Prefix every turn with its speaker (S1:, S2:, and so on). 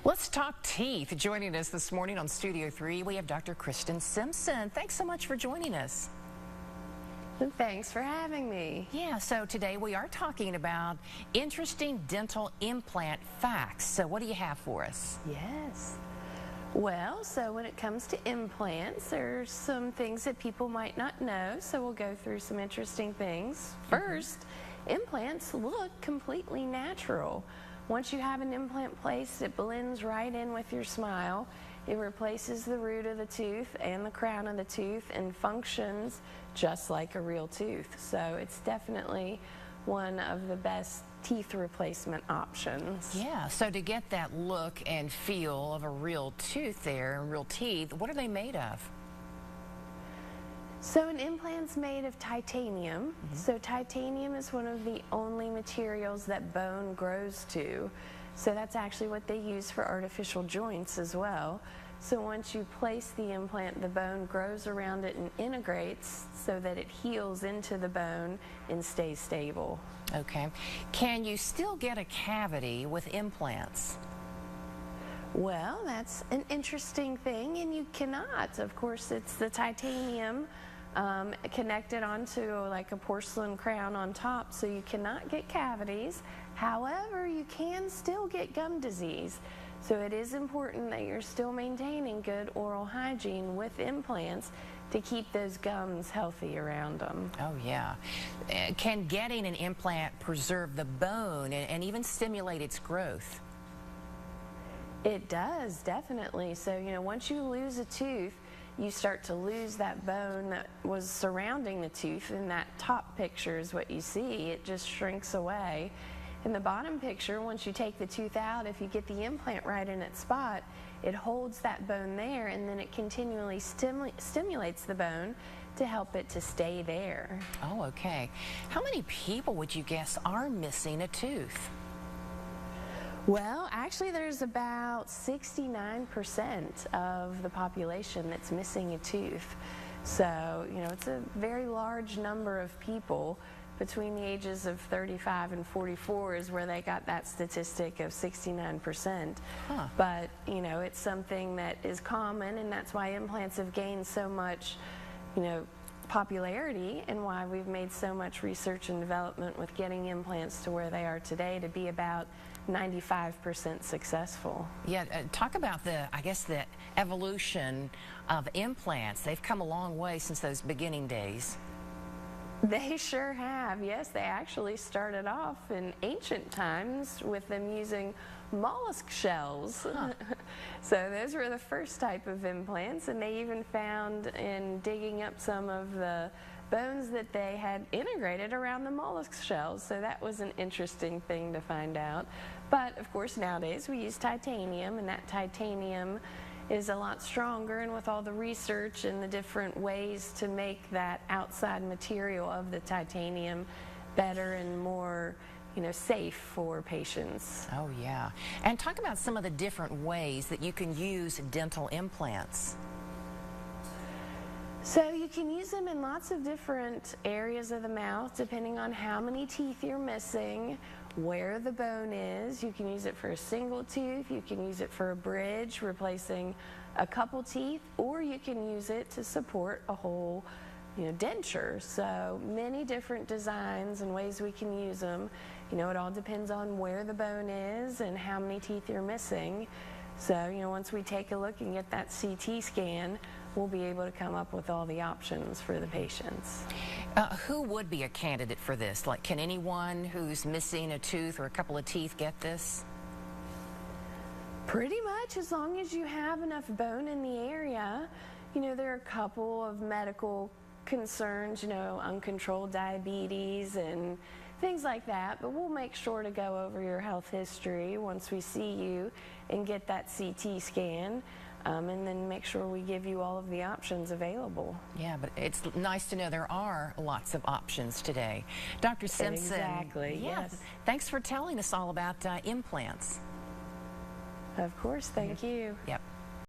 S1: Let's talk teeth. Joining us this morning on Studio 3, we have Dr. Kristen Simpson. Thanks so much for joining us.
S2: Thanks for having me.
S1: Yeah, so today we are talking about interesting dental implant facts. So what do you have for us?
S2: Yes. Well, so when it comes to implants, there's some things that people might not know, so we'll go through some interesting things. First, implants look completely natural. Once you have an implant placed, it blends right in with your smile. It replaces the root of the tooth and the crown of the tooth and functions just like a real tooth. So it's definitely one of the best teeth replacement options.
S1: Yeah, so to get that look and feel of a real tooth there, real teeth, what are they made of?
S2: So an implant's made of titanium. So titanium is one of the only materials that bone grows to. So that's actually what they use for artificial joints as well. So once you place the implant, the bone grows around it and integrates so that it heals into the bone and stays stable.
S1: Okay. Can you still get a cavity with implants?
S2: Well, that's an interesting thing, and you cannot. Of course, it's the titanium connected onto like a porcelain crown on top, so you cannot get cavities. However, you can still get gum disease. So it is important that you're still maintaining good oral hygiene with implants to keep those gums healthy around them.
S1: Oh, yeah. Can getting an implant preserve the bone and even stimulate its growth?
S2: It does, definitely. So, once you lose a tooth, you start to lose that bone that was surrounding the tooth. In that top picture is what you see. It just shrinks away. In the bottom picture, once you take the tooth out, if you get the implant right in its spot, it holds that bone there, and then it continually stimulates the bone to help it to stay there.
S1: Oh, okay. How many people would you guess are missing a tooth?
S2: Well, actually, there's about 69% of the population that's missing a tooth. So, it's a very large number of people. Between the ages of 35 and 44 is where they got that statistic of 69%. But, it's something that is common, and that's why implants have gained so much, popularity, and why we've made so much research and development with getting implants to where they are today to be about 95% successful.
S1: Yeah, talk about the evolution of implants. They've come a long way since those beginning days.
S2: They sure have, yes. They actually started off in ancient times with them using mollusk shells. So those were the first type of implants, and they even found in digging up some of the bones that they had integrated around the mollusk shells. So that was an interesting thing to find out. But of course nowadays we use titanium, and that titanium is a lot stronger, and with all the research and the different ways to make that outside material of the titanium better and more safe for patients.
S1: Oh, yeah. And talk about some of the different ways that you can use dental implants.
S2: So you can use them in lots of different areas of the mouth depending on how many teeth you're missing, where the bone is. You can use it for a single tooth, you can use it for a bridge, replacing a couple teeth, or you can use it to support a whole denture. So many different designs and ways we can use them. It all depends on where the bone is and how many teeth you're missing. So, once we take a look and get that CT scan, we'll be able to come up with all the options for the patients.
S1: Who would be a candidate for this? Like, can anyone who's missing a tooth or a couple of teeth get this?
S2: Pretty much, as long as you have enough bone in the area. There are a couple of medical concerns, uncontrolled diabetes and things like that, but we'll make sure to go over your health history once we see you and get that CT scan, and then make sure we give you all of the options available.
S1: Yeah, but it's nice to know there are lots of options today. Dr. Simpson.
S2: Exactly, yes.
S1: Thanks for telling us all about implants.
S2: Of course, thank you.
S1: Yep.